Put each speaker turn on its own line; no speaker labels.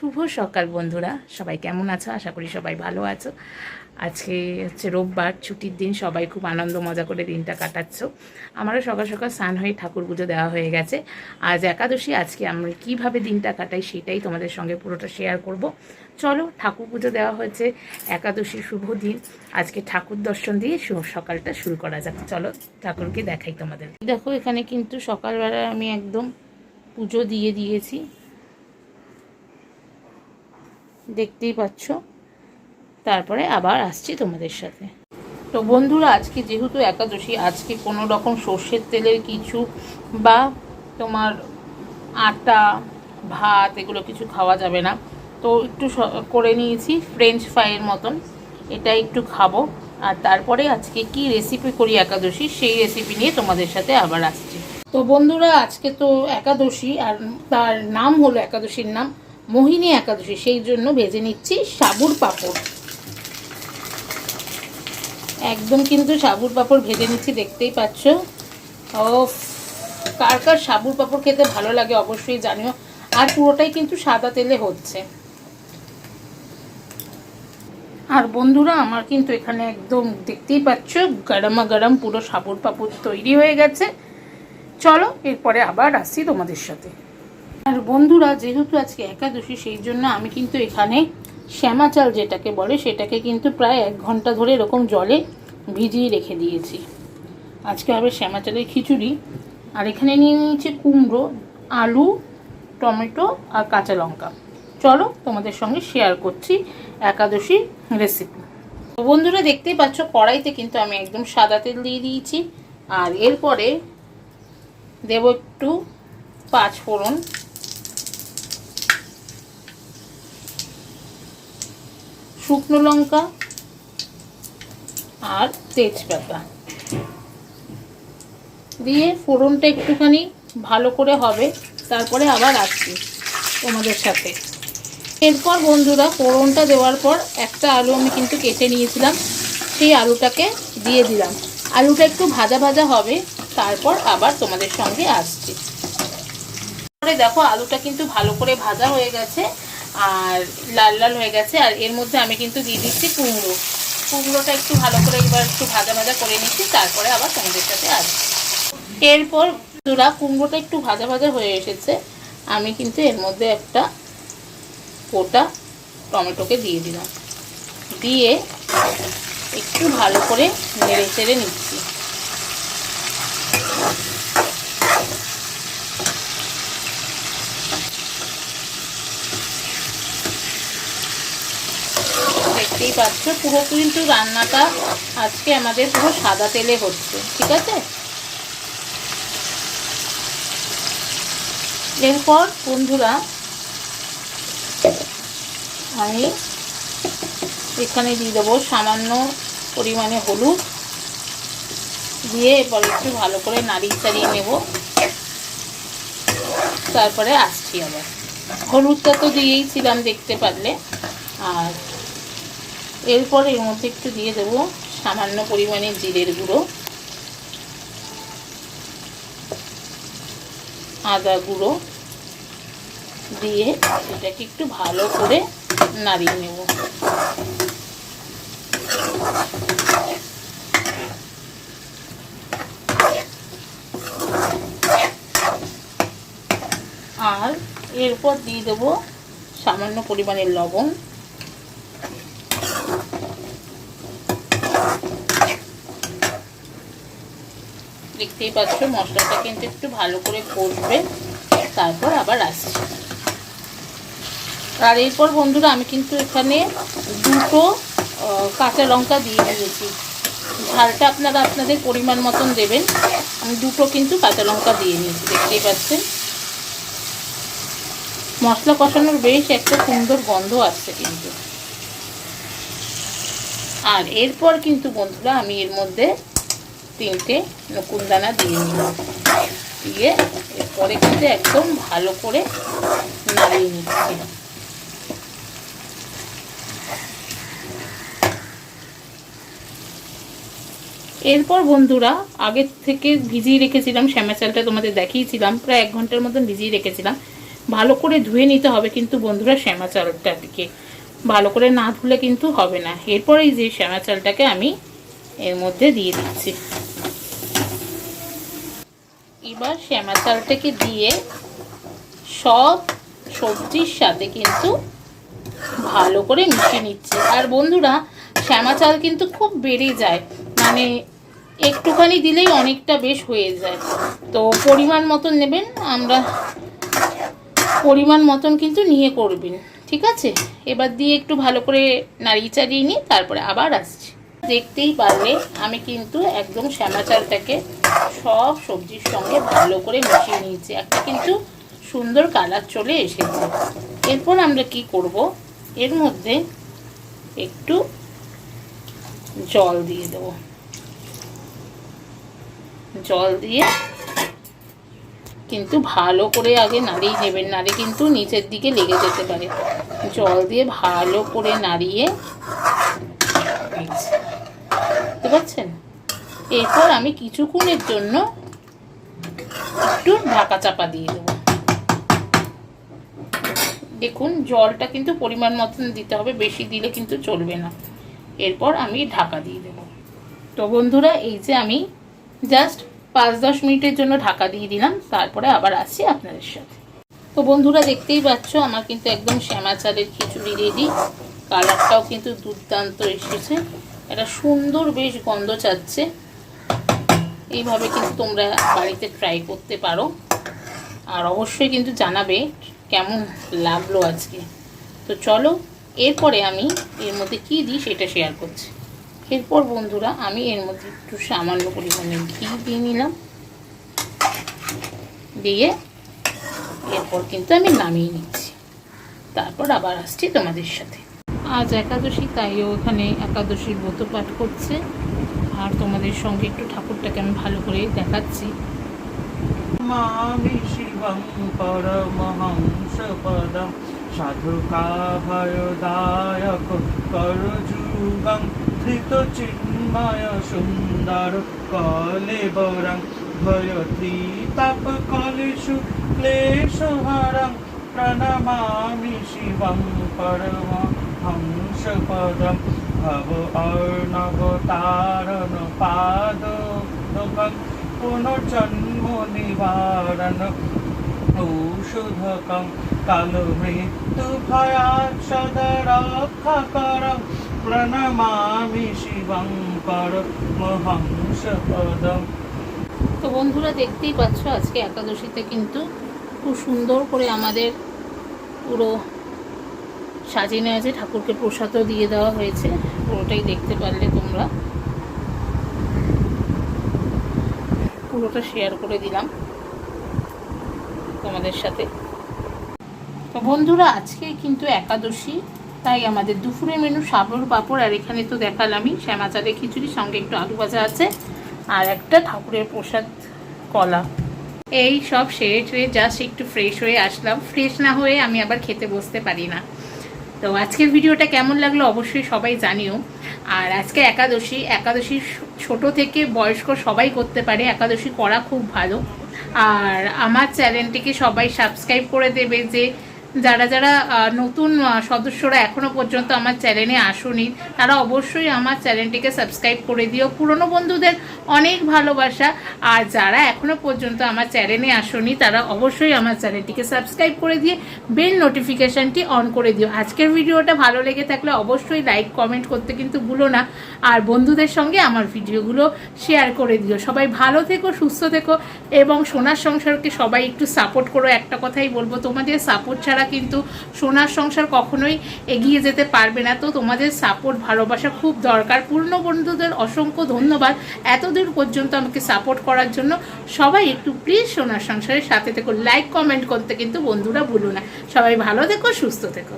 শুভ সকাল বন্ধুরা, সবাই কেমন আছো? আশা করি সবাই ভালো আছো। আজকে হচ্ছে রোববার, ছুটির দিন, সবাই খুব আনন্দ মজা করে দিনটা কাটাচ্ছ। আমারও সকাল সকাল স্নান হয়ে ঠাকুর পুজো দেওয়া হয়ে গেছে। আজ একাদশী, আজকে আমরা কীভাবে দিনটা কাটাই সেটাই তোমাদের সঙ্গে পুরোটা শেয়ার করব। চলো, ঠাকুর পুজো দেওয়া হয়েছে, একাদশীর শুভ দিন, আজকে ঠাকুর দর্শন দিয়ে সকালটা শুরু করা যাক। চলো ঠাকুরকে দেখাই তোমাদের। দেখো, এখানে কিন্তু সকালবেলায় আমি একদম পুজো দিয়ে দিয়েছি, দেখতেই পাচ্ছ। তারপরে আবার আসছি তোমাদের সাথে। তো বন্ধুরা, আজকে যেহেতু একাদশী, আজকে কোনো রকম সর্ষের তেলের কিছু বা তোমার আটা ভাত এগুলো কিছু খাওয়া যাবে না। তো একটু করে নিয়েছি ফ্রেঞ্চ ফ্রাইয়ের মতন, এটা একটু খাবো। আর তারপরে আজকে কি রেসিপি করি একাদশী, সেই রেসিপি নিয়ে তোমাদের সাথে আবার আসছি। তো বন্ধুরা, আজকে তো একাদশী, আর তার নাম হলো, একাদশীর নাম মোহিনী একাদশী। সেই জন্য ভেজে নিচ্ছি সাবুর পাঁপড়। একদম কিন্তু সাবুর পাঁপড় ভেজে নিচ্ছি, দেখতেই পাচ্ছ। ও, কার কার সাবুর পাঁপড় খেতে ভালো লাগে অবশ্যই জানিও। আর পুরোটাই কিন্তু সাদা তেলে হচ্ছে। আর বন্ধুরা, আমার কিন্তু এখানে একদম দেখতেই পাচ্ছ গরমা গরম পুরো সাবুর পাঁপড় তৈরি হয়ে গেছে। চলো, এরপরে আবার আসছি তোমাদের সাথে। আর বন্ধুরা, যেহেতু আজকে একাদশী, সেই জন্য আমি কিন্তু এখানে শ্যামা চাল যেটাকে বলে, সেটাকে কিন্তু প্রায় 1 ঘন্টা ধরে এরকম জলে ভিজিয়ে রেখে দিয়েছি। আজকে হবে শ্যামা চালের খিচুড়ি। আর এখানে নিয়ে নিয়েছি কুমড়ো, আলু, টমেটো আর কাঁচা লঙ্কা। চলো, তোমাদের সঙ্গে শেয়ার করছি একাদশী রেসিপি। তো বন্ধুরা, দেখতেই পাচ্ছ কড়াইতে কিন্তু আমি একদম সাদা তেল দিয়ে দিয়েছি। আর এরপরে দেব একটু 5 ফোড়ন, শুকনো লঙ্কা আর তেজপাতা দিয়ে ফোড়নটা একটুখানি ভালো করে হবে। তারপরে আবার আসছি তোমাদের সাথে। এরপর বন্ধুরা, ফোড়নটা দেওয়ার পর একটা আলু আমি কিন্তু কেটে নিয়েছিলাম, সেই আলুটাকে দিয়ে দিলাম। আলুটা একটু ভাজা ভাজা হবে, তারপর আবার তোমাদের সঙ্গে আসছি। পরে দেখো, আলুটা কিন্তু ভালো করে ভাজা হয়ে গেছে আর লাল লাল হয়ে গেছে। আর এর মধ্যে আমি কিন্তু দিয়ে দিচ্ছি কুমড়োটা একটু ভালো করে এবার একটু ভাজা ভাজা করে নিচ্ছি, তারপরে আবার তোমাদের সাথে আসছি। এরপর বন্ধুরা, কুমড়োটা একটু ভাজা ভাজা হয়ে এসেছে, আমি কিন্তু এর মধ্যে একটা গোটা টমেটোকে দিয়ে দিলাম, দিয়ে একটু ভালো করে নেড়ে চেড়ে নিচ্ছি। দেখতেই পাচ্ছ, পুরো কিন্তু রান্নাটা আজকে আমাদের পুরো সাদা তেলে হচ্ছে, ঠিক আছে। এরপর বন্ধুরা, আমি এখানে দিয়ে দেবো সামান্য পরিমাণে হলুদ, দিয়ে এরপর একটু ভালো করে নাড়িয়ে চাড়িয়ে নেব। তারপরে আসছি আবার। হলুদটা তো দিয়েইছিলাম, দেখতে পারলে। আর এরপর এর মধ্যে একটু দিয়ে দেবো সামান্য পরিমাণে জিরের গুঁড়ো, আদা গুঁড়ো দিয়ে এটাকে একটু ভালো করে নাড়িয়ে নেব। আর এরপর দিয়ে দেবো সামান্য পরিমাণের লবণ, দেখতেই পাচ্ছ মশলাটা কিন্তু একটু ভালো করে কষবে, তারপর আবার আসছি। আর এরপর বন্ধুরা, আমি কিন্তু এখানে 2টো কাঁচা লঙ্কা দিয়ে দিয়েছি। ঝালটা আপনারা আপনাদের পরিমাণ মতন দেবেন। আমি 2টো কিন্তু কাঁচা লঙ্কা দিয়ে নিয়েছি, দেখতেই পাচ্ছেন। মশলা কষানোর বেশ একটা সুন্দর গন্ধ আসছে কিন্তু। আর এরপর কিন্তু বন্ধুরা, আমি এর মধ্যে 3টে নকুনদানা দিয়ে নিলাম, দিয়ে এরপরে কিন্তু একদম ভালো করে নাড়িয়ে নিচ্ছি। এরপর বন্ধুরা, আগের থেকে ভিজিয়ে রেখেছিলাম শ্যামা চালটা, তোমাদের দেখিয়েছিলাম, প্রায় 1 ঘন্টার মতন ভিজিয়ে রেখেছিলাম। ভালো করে ধুয়ে নিতে হবে কিন্তু বন্ধুরা শ্যামা চালটাকে, ভালো করে না ধুলে কিন্তু হবে না। এরপর এই যে শ্যামা চালটাকে আমি এর মধ্যে দিয়ে দিচ্ছি। এবার শ্যামা চালটাকে দিয়ে সব সবজির সাথে কিন্তু ভালো করে মিশিয়ে নিচ্ছি। আর বন্ধুরা শ্যামা চাল কিন্তু খুব বেড়ে যায়, মানে একটুখানি দিলেই অনেকটা বেশ হয়ে যায়। তো পরিমাণ মতন নেবেন, আমরা পরিমাণ মতন কিন্তু নিয়ে করবেন, ঠিক আছে। এবার দিয়ে একটু ভালো করে নাড়িয়ে চাড়িয়ে নিই, তারপরে আবার আসছি। দেখতেই পারলে আমি কিন্তু একদম শ্যামা চালটাকে সব সবজির সঙ্গে ভালো করে মিশিয়ে নিয়েছি, একটা কিন্তু সুন্দর কালার চলে এসেছে। এরপর আমরা কি করব, এর মধ্যে একটু জল দিয়ে দেব। জল দিয়ে কিন্তু ভালো করে আগে নাড়িয়ে নেবেন, নাড়িয়ে কিন্তু নিচের দিকে লেগে যেতে পারে। জল দিয়ে ভালো করে নাড়িয়ে, বুঝতে পারছেন। এরপর আমি কিছুক্ষণের জন্য একটু ঢাকা চাপা দিয়ে দেবো। দেখুন জলটা কিন্তু পরিমাণ মতন দিতে হবে, বেশি দিলে কিন্তু চলবে না। এরপর আমি ঢাকা দিয়ে দেব। তো বন্ধুরা এই যে আমি জাস্ট 5-10 মিনিটের জন্য ঢাকা দিয়ে দিলাম, তারপরে আবার আসছি আপনাদের সাথে। তো বন্ধুরা দেখতেই পাচ্ছ আমার কিন্তু একদম শ্যামা চালের খিচুড়ি রেডি। কালারটাও কিন্তু দুর্দান্ত এসেছে, একটা সুন্দর বেশ গন্ধ ছাড়ছে। এইভাবে কিন্তু তোমরা বাড়িতে ট্রাই করতে পারো, আর অবশ্যই কিন্তু জানাবে কেমন লাগলো আজকে। তো চলো এরপরে আমি এর মধ্যে কি দিই সেটা শেয়ার করছি। এরপর বন্ধুরা আমি এর মধ্যে একটু সামান্য পরিমাণে ঘি দিয়ে নিলাম, দিয়ে এরপর কিন্তু আমি নামিয়ে নিচ্ছি, তারপর আবার আসছি তোমাদের সাথে। আজ একাদশী, তাই ওখানে একাদশীর ব্রত পাঠ করছে, আর তোমাদের সঙ্গে একটু ঠাকুরটাকে আমি ভালো করে দেখাচ্ছি।
মামি শিবং পরমহংসপদম সাধুকাভয়দায়ক করযুগং ধৃত চিন্ময় সুন্দর কলেবরং ভয়তীতাপ কলেষু ক্লেশহরং প্রণমামি শিবং পরমহংসপদম ভব অর্ণবতারণ পাদোদকং পুনর্জন্ম নিবারণ ঔষধকং কাল মৃত্যু ভয়াৎ সদা রক্ষাকরং প্রণমামি শিবং পরমহংসপদম।
তো বন্ধুরা দেখতেই পাচ্ছ আজকে একাদশীতে কিন্তু খুব সুন্দর করে আমাদের পুরো সাজিয়ে নেওয়া আছে, ঠাকুরকে প্রসাদও দিয়ে দেওয়া হয়েছে, পুরোটাই দেখতে পারলে তোমরা। পুরোটা শেয়ার করে দিলাম তোমাদের সাথে। তো বন্ধুরা আজকে কিন্তু একাদশী, তাই আমাদের দুপুরের মেনু সাবর পাঁপড়, আর এখানে তো দেখালামই শ্যামা চালের খিচুড়ি, সঙ্গে একটু আলু ভাজা আছে, আর একটা ঠাকুরের প্রসাদ কলা। এই সব সেরে জাস্ট একটু ফ্রেশ হয়ে আসলাম। ফ্রেশ না হয়ে আমি আবার খেতে বসতে পারি না। তো আজকের ভিডিওটা কেমন লাগলো অবশ্যই সবাই জানিও। আর আজকে একাদশী, একাদশী ছোট থেকে বয়স্ক সবাই করতে পারে, একাদশী করা খুব ভালো। আর আমার চ্যানেলটিকে সবাই সাবস্ক্রাইব করে দেবে, যে যারা যারা নতুন সদস্যরা এখনও পর্যন্ত আমার চ্যানেলে আসেনি তারা অবশ্যই আমার চ্যানেলটিকে সাবস্ক্রাইব করে দিও। পুরনো বন্ধুদের অনেক ভালোবাসা, আর যারা এখনও পর্যন্ত আমার চ্যানেলে আসেনি তারা অবশ্যই আমার চ্যানেলটিকে সাবস্ক্রাইব করে দিয়ে বেল নোটিফিকেশানটি অন করে দিও। আজকের ভিডিওটা ভালো লেগে থাকলে অবশ্যই লাইক কমেন্ট করতে কিন্তু ভুলো না, আর বন্ধুদের সঙ্গে আমার ভিডিওগুলো শেয়ার করে দিও। সবাই ভালো থেকো, সুস্থ থেকো, এবং সোনার সংসারকে সবাই একটু সাপোর্ট করো। একটা কথাই বলবো, তোমাদের সাপোর্ট ছাড়া কিন্তু সোনার সংসার কখনোই এগিয়ে যেতে পারবে না। তো তোমাদের সাপোর্ট ভালোবাসা খুব দরকার। পূর্ণ বন্ধুদের অসংখ্য ধন্যবাদ এতদূর পর্যন্ত আমাকে সাপোর্ট করার জন্য। সবাই একটু প্লিজ সোনার সংসারের সাথে থেকো, লাইক কমেন্ট করতে কিন্তু বন্ধুরা ভুলো না। সবাই ভালো থেকো, সুস্থ থেকো।